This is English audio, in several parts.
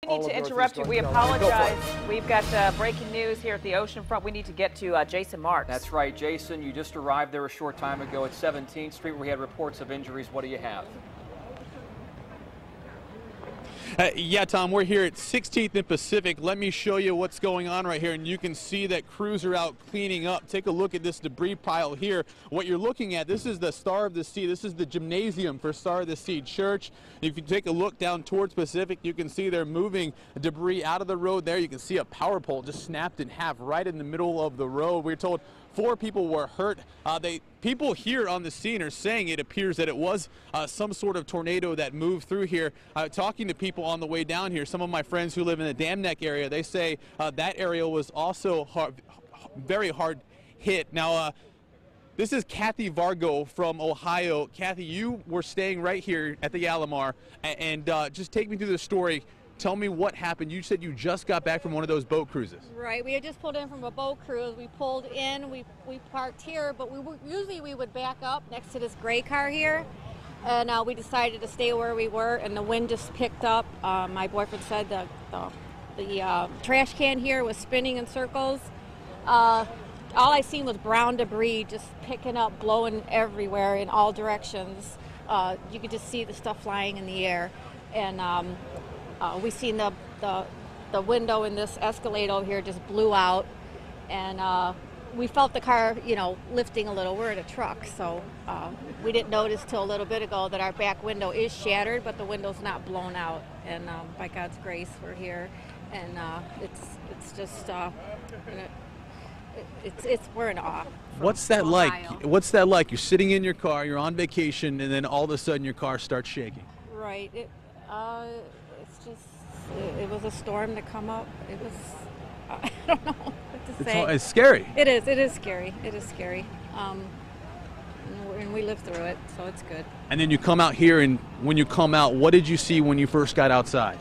need to interrupt you. We apologize. We've got breaking news here at the Oceanfront. We need to get to Jason Marks. That's right, Jason. You just arrived there a short time ago at 17th Street where we had reports of injuries. What do you have? Yeah, Tom, we're here at 16th and Pacific. Let me show you what's going on right here, and you can see that crews are out cleaning up. Take a look at this debris pile here. What you're looking at, this is the Star of the Sea. This is the gymnasium for Star of the Sea Church. If you take a look down towards Pacific, you can see they're moving debris out of the road there. You can see a power pole just snapped in half right in the middle of the road. We're told 4 people were hurt. People here on the scene are saying it appears that it was some sort of tornado that moved through here. Talking to people on the way down here, some of my friends who live in the Dam Neck area, they say that area was also very hard hit. Now, this is Kathy Vargo from Ohio. Kathy, you were staying right here at the Alomar, and just take me through the story. Tell me what happened. You said you just got back from one of those boat cruises. Right, we had just pulled in from a boat cruise. We pulled in, we parked here, but usually we would back up next to this gray car here. And we decided to stay where we were, and the wind just picked up. My boyfriend said the trash can here was spinning in circles. All I seen was brown debris just picking up, blowing everywhere in all directions. You could just see the stuff flying in the air. And we seen the window in this Escalade over here just blew out, and we felt the car, lifting a little. We're in a truck, so we didn't notice till a little bit ago that our back window is shattered, but the window's not blown out. And by God's grace, we're here, and it's just we're in awe. What's that like? What's that like? You're sitting in your car, you're on vacation, and then all of a sudden your car starts shaking. Right. It was a storm to come up. It was, I don't know what to say. It's scary. It is scary. It is scary. And we lived through it, so it's good. And then you come out here, and when you come out, what did you see when you first got outside?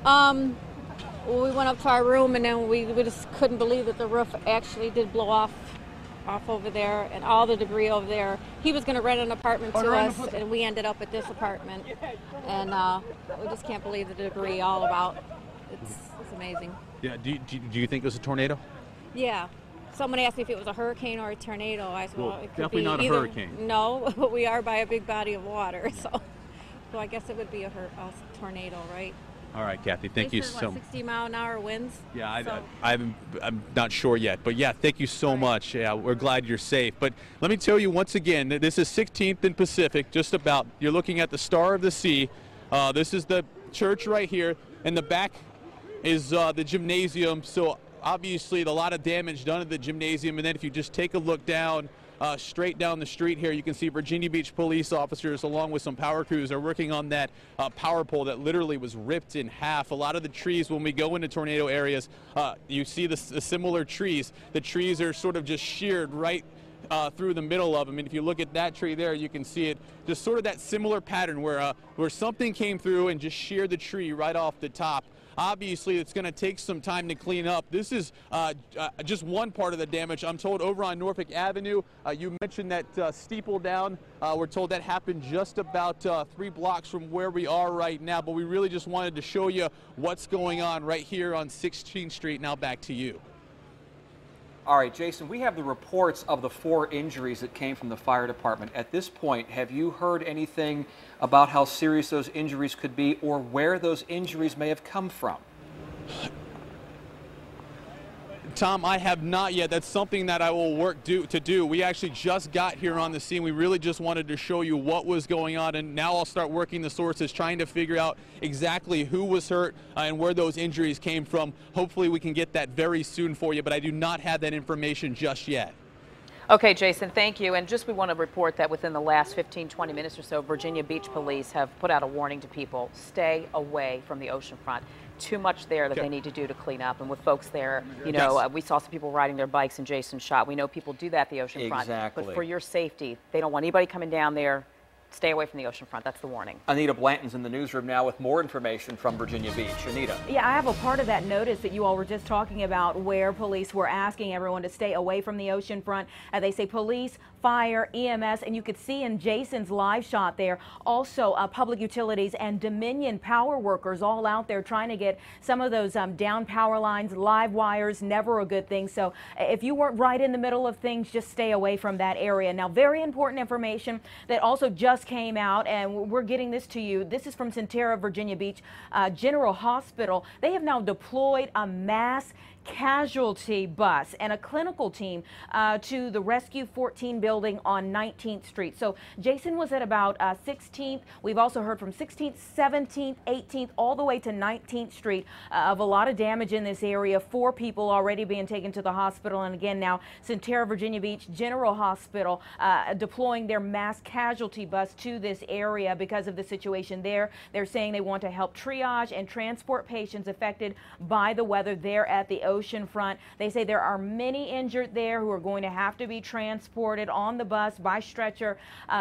We went up to our room, and then we just couldn't believe that the roof actually did blow off over there, and all the debris over there. He was going to rent an apartment to us, and we ended up at this apartment, and we just can't believe the debris all about. It's amazing. Yeah. Do you think it was a tornado? Yeah. Someone asked me if it was a hurricane or a tornado. I said, well, it could definitely be not a either. hurricane. No, but we are by a big body of water, so I guess it would be a tornado, right? All right, Kathy, thank you so much. 60-mile-an-hour winds? Yeah, so. I'm not sure yet, but yeah, thank you so much. Yeah, we're glad you're safe. But let me tell you once again that this is 16th and Pacific, just about. You're looking at the Star of the Sea. This is the church right here. In the back is the gymnasium. So obviously a lot of damage done at the gymnasium. And then if you just take a look down, straight down the street here, you can see Virginia Beach police officers along with some power crews are working on that power pole that literally was ripped in half. A lot of the trees, when we go into tornado areas, you see the similar trees. The trees are sort of just sheared right through the middle of them. And if you look at that tree there, you can see it just sort of that similar pattern where something came through and just sheared the tree right off the top. Obviously, it's going to take some time to clean up. This is just one part of the damage. I'm told over on Norfolk Avenue, you mentioned that steeple down. We're told that happened just about 3 blocks from where we are right now, but we really just wanted to show you what's going on right here on 16th Street. Now back to you. All right, Jason, we have the reports of the 4 injuries that came from the fire department. At this point, have you heard anything about how serious those injuries could be or where those injuries may have come from? Tom, I have not yet. That's something that I will work to do. We actually just got here on the scene. We really just wanted to show you what was going on, and now I'll start working the sources, trying to figure out exactly who was hurt and where those injuries came from. Hopefully we can get that very soon for you, but I do not have that information just yet. Okay, Jason, thank you. And just we want to report that within the last 15-20 minutes or so, Virginia Beach police have put out a warning to people. Stay away from the oceanfront. Too much there that they need to do to clean up. And with folks there, you know, we saw some people riding their bikes and Jason shot. We know people do that at the oceanfront. Exactly. But for your safety, they don't want anybody coming down there. Stay away from the oceanfront. That's the warning. Anita Blanton's in the newsroom now with more information from Virginia Beach. Anita. Yeah, I have a part of that notice that you all were just talking about where police were asking everyone to stay away from the oceanfront. They say police, fire, EMS, and you could see in Jason's live shot there also public utilities and Dominion power workers all out there trying to get some of those down power lines, live wires, never a good thing. So if you weren't right in the middle of things, just stay away from that area. Now, very important information that also just came out, and we're getting this to you. This is from Centera, Virginia Beach General Hospital. They have now deployed a mass casualty bus and a clinical team to the Rescue 14 building on 19th Street. So Jason was at about 16th. We've also heard from 16th, 17th, 18th, all the way to 19th Street of a lot of damage in this area. 4 people already being taken to the hospital. And again, now Centera, Virginia Beach General Hospital deploying their mass casualty bus to this area because of the situation there. They're saying they want to help triage and transport patients affected by the weather there at the Oceanfront. They say there are many injured there who are going to have to be transported on the bus by stretcher.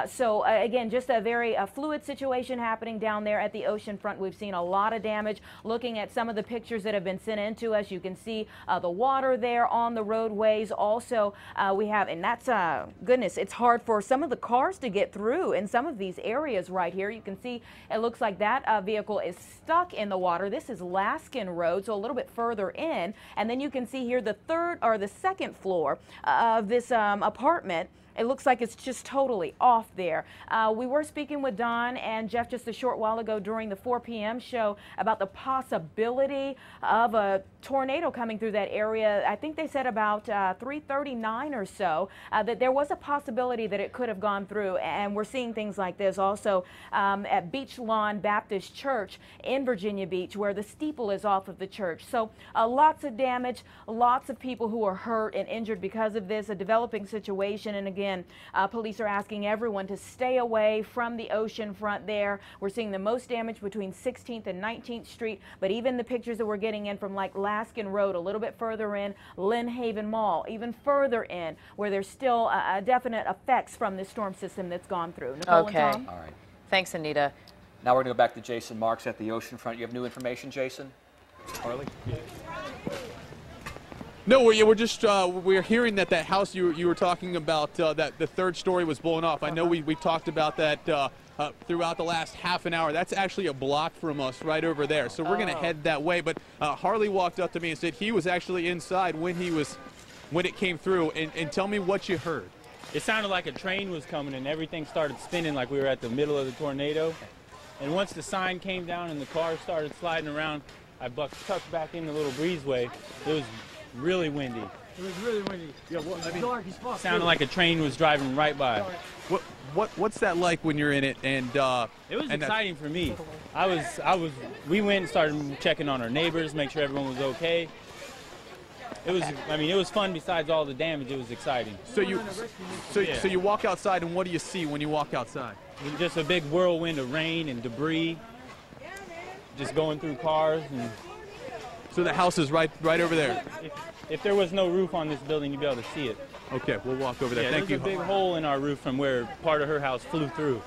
So again, just a very fluid situation happening down there at the Oceanfront. We've seen a lot of damage. Looking at some of the pictures that have been sent in to us, you can see the water there on the roadways. Also, we have, and that's, goodness, it's hard for some of the cars to get through in some of these areas right here. You can see it looks like that vehicle is stuck in the water. This is Laskin Road, so a little bit further in. And then you can see here the second floor of this apartment. It looks like it's just totally off there. We were speaking with Don and Jeff just a short while ago during the 4 p.m. show about the possibility of a tornado coming through that area. I think they said about 3:39 or so that there was a possibility that it could have gone through, and we're seeing things like this also at Beach Lawn Baptist Church in Virginia Beach, where the steeple is off of the church. So lots of damage, lots of people who are hurt and injured because of this, a developing situation. And again, police are asking everyone to stay away from the Oceanfront there. We're seeing the most damage between 16th and 19th Street, but even the pictures that we're getting in from like Laskin Road, a little bit further in, Lynn Haven Mall, even further in, where there's still definite effects from this storm system that's gone through. Nicole Okay. and Tom? All right. Thanks, Anita. Now we're going to go back to Jason Marks at the Oceanfront. You have new information, Jason? Harley? No, we're just we're hearing that house you were talking about, that the third story was blown off. I know we talked about that throughout the last half an hour. That's actually a block from us right over there. So we're going to head that way. But Harley walked up to me and said he was actually inside when it came through. And tell me what you heard. It sounded like a train was coming and everything started spinning like we were at the middle of the tornado. And once the sign came down and the car started sliding around, I tucked back in the little breezeway. It was really windy. It was really windy. Yeah, dark as fuck. Sounded like a train was driving right by. What's that like when you're in it? And it was exciting for me. We went and started checking on our neighbors, make sure everyone was okay. It was, I mean, it was fun. Besides all the damage, it was exciting. So you walk outside, and what do you see when you walk outside? Just a big whirlwind of rain and debris, just going through cars. And so the house is right over there. If there was no roof on this building, you'd be able to see it. Okay, we'll walk over there. Yeah, Thank you. There's a big hole in our roof from where part of her house flew through.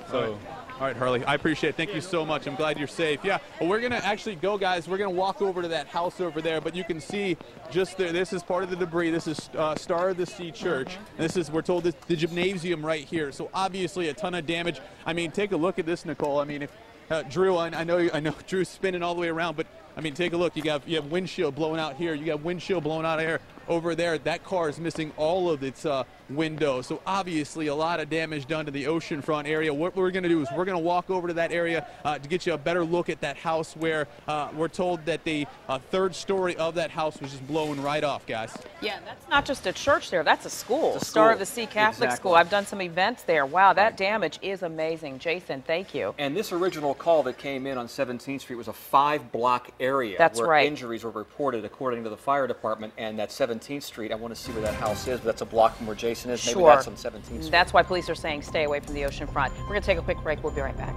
So. All right, Harley, I appreciate it. Thank you so much. I'm glad you're safe. Yeah, well, we're going to actually go, guys. We're going to walk over to that house over there, but you can see just there, this is part of the debris. This is Star of the Sea Church. And this is, we're told, the gymnasium right here. So obviously a ton of damage. I mean, take a look at this, Nicole. I mean, if Drew, I know Drew's spinning all the way around, but I mean, take a look. You have windshield blowing out here. You got windshield blowing out here over there. That car is missing all of its windows. So obviously a lot of damage done to the Oceanfront area. What we're going to do is we're going to walk over to that area to get you a better look at that house where we're told that the third story of that house was just blown right off, guys. Yeah, that's not just a church there. That's a school. It's a Star school. of the Sea Catholic Exactly. School. I've done some events there. Wow, that damage is amazing. Jason, thank you. And this original call that came in on 17th Street was a 5-block area That's where right. injuries were reported according to the fire department. And that 17th Street, I want to see where that house is, but that's a block from where Jason is. Maybe Sure. that's on 17th Street. That's why police are saying stay away from the Oceanfront. We're going to take a quick break. We'll be right back.